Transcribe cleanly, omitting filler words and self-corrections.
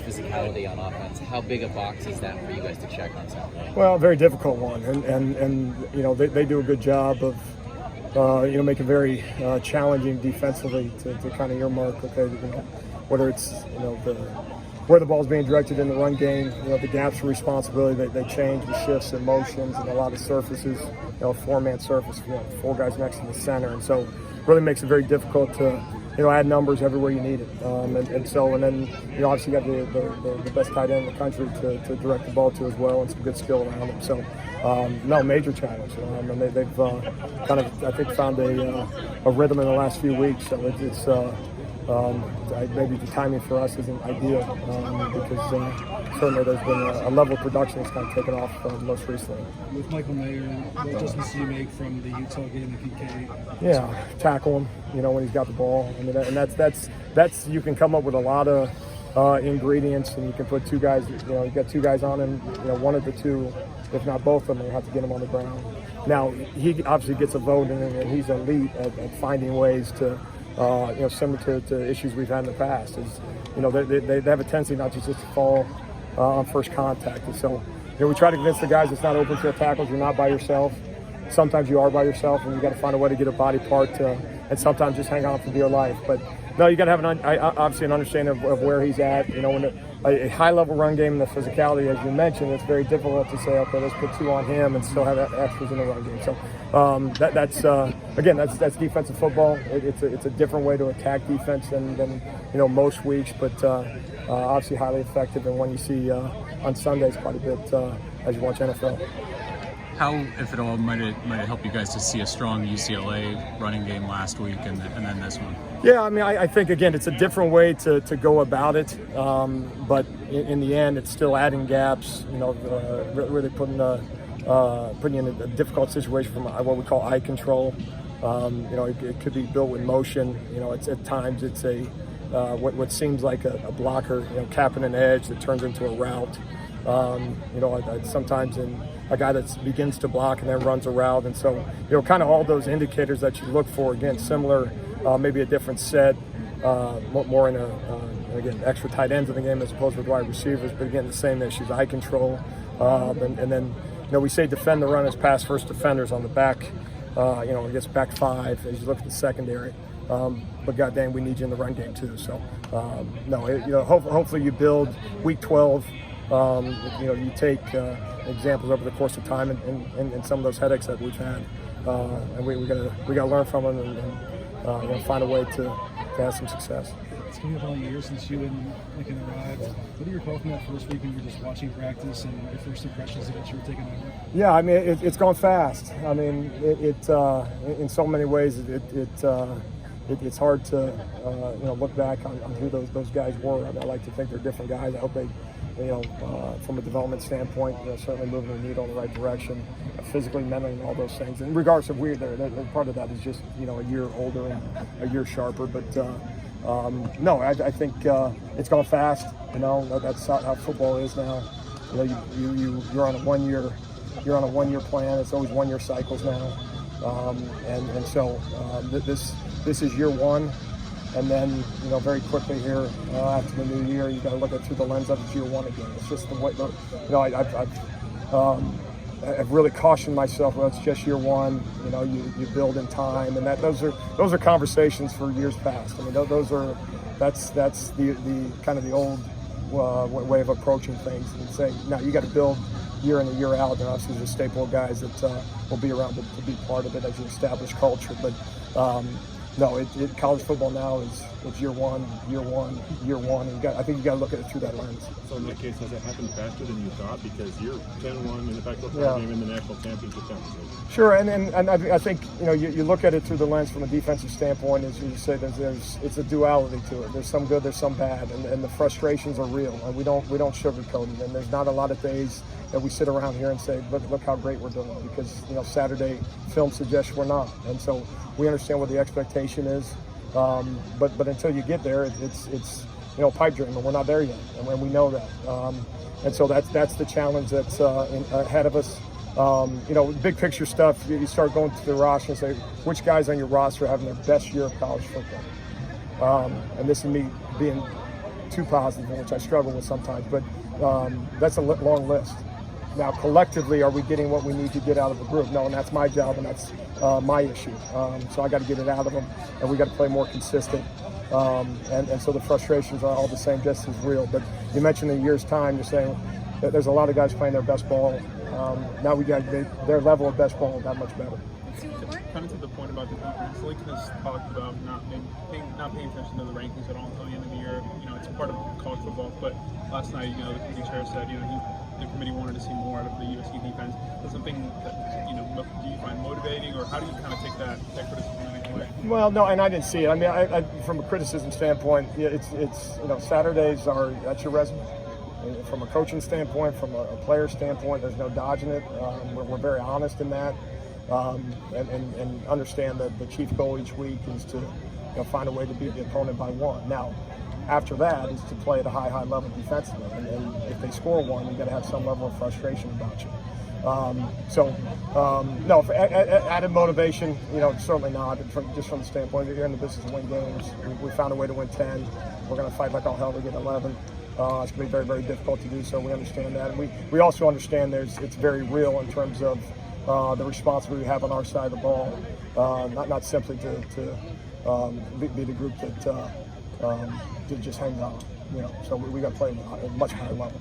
physicality on offense. How big a box is that for you guys to check on Saturday? Well, a very difficult one, and you know they do a good job of making very challenging defensively to kind of earmark, okay, whether it's where the ball's being directed in the run game, the gaps of responsibility they change with shifts and motions and a lot of surfaces, four-man surface, four guys next to the center, and so really makes it very difficult to add numbers everywhere you need it, and then obviously you got the best tight end in the country to direct the ball to as well, and some good skill around him. So no, major challenge, and they've kind of, I think, found a rhythm in the last few weeks. So it's maybe the timing for us isn't ideal, because certainly there's been a level of production that's kind of taken off most recently. With Michael Mayer, what adjustments do you make from the Utah game to PK? Yeah, tackle him, when he's got the ball. I mean, and that's you can come up with a lot of ingredients, and you can put two guys. You got two guys on him. One of the two, if not both of them, you have to get him on the ground. Now he obviously gets a vote, and he's elite at finding ways to. Similar to issues we've had in the past, is they have a tendency not just to fall on first contact, and so we try to convince the guys it's not open field tackles. You're not by yourself. Sometimes you are by yourself, and you got to find a way to get a body part and sometimes just hang on for dear life. But no, you got to have obviously an understanding of where he's at. When a high-level run game and the physicality, as you mentioned, it's very difficult to say, okay, let's put two on him and still have extras in the run game. So that's defensive football. It's a different way to attack defense than most weeks, but obviously highly effective. And one you see on Sundays quite a bit as you watch NFL. How, if at all, might it help you guys to see a strong UCLA running game last week and then this one? Yeah, I mean, I think, again, it's a different way to go about it, but in the end, it's still adding gaps, really putting you in a difficult situation from what we call eye control. It could be built with motion. It's at times it's what seems like a blocker, capping an edge that turns into a route. Sometimes in a guy that begins to block and then runs a route, and so kind of all those indicators that you look for. Again, similar, maybe a different set, more in again extra tight ends in the game as opposed to wide receivers. But again, the same issues: eye control, and then we say defend the run as pass first defenders on the back. I guess back five as you look at the secondary. But goddamn, we need you in the run game too. So hopefully you build week 12. You take examples over the course of time and some of those headaches that we've had, and we gotta learn from them and find a way to have some success. It's been about a year since you and Lincoln arrived. What are your thoughts on that first week when you were just watching practice and your first impressions of what you were taking over? Yeah, I mean it's gone fast. I mean it in so many ways it's hard to look back on who those guys were. I mean, I like to think they're different guys. I hope they, from a development standpoint, certainly moving the needle in the right direction, physically, mentally, and all those things. And regardless of where they're part of that is just a year older and a year sharper. But no, I think it's gone fast. That's how football is now. You're on a 1 year. You're on a 1 year plan. It's always 1 year cycles now. And so this is year one, and then very quickly here after the new year, you got to look at it through the lens of year one again. It's just the way. I've really cautioned myself. Well, it's just year one. You build in time, and those are conversations for years past. I mean, that's the kind of the old way of approaching things and saying now you got to build year in and year out. And obviously there's a staple of guys that will be around to be part of it as you establish culture. But no, college football now is year one. And I think you got to look at it through that lens. So in that case, has it happened faster than you thought? Because you're 10-1 in the Pac-12 game in the national championship conference. Sure, and I think you look at it through the lens from a defensive standpoint. As you say, it's a duality to it. There's some good, there's some bad, and the frustrations are real. And we don't sugarcoat it. And there's not a lot of days that we sit around here and say, look how great we're doing, because Saturday film suggests we're not, and so we understand what the expectation is, but until you get there, it's pipe dream, and we're not there yet, and we know that, and so that's the challenge that's ahead of us. Big picture stuff. You start going through the roster and say which guys on your roster are having their best year of college football, and this is me being too positive, which I struggle with sometimes. But that's a long list. Now, collectively, are we getting what we need to get out of the group? No, and that's my job, and that's my issue. So I got to get it out of them, and we got to play more consistent. And so the frustrations are all the same, just as real. But you mentioned in a year's time, you're saying that there's a lot of guys playing their best ball. Now we got their level of best ball got much better. Kind of to the point about the defense, Lincoln has talked about not paying attention to the rankings at all until the end of the year. You know, it's part of college football. But last night, you know, the committee chair said, you know, the committee wanted to see more out of the USC defense. That's something that, you know, do you find motivating, or how do you kind of take that criticism away? Well, no, and I didn't see it. I mean, I from a criticism standpoint, it's you know, Saturdays that's your resume. And from a coaching standpoint, from a player standpoint, there's no dodging it. We're very honest in that. And understand that the chief goal each week is to find a way to beat the opponent by one. Now, after that is to play at a high level defensively, and if they score one, you got to have some level of frustration about you. No, for added motivation, certainly not. Just from the standpoint, you're in the business of win games. We found a way to win 10. We're going to fight like all hell to get 11. It's going to be very, very difficult to do so. We understand that. And we also understand it's very real in terms of the responsibility we have on our side of the ball, not simply to be the group that to just hang out. So we got to play at a much higher level.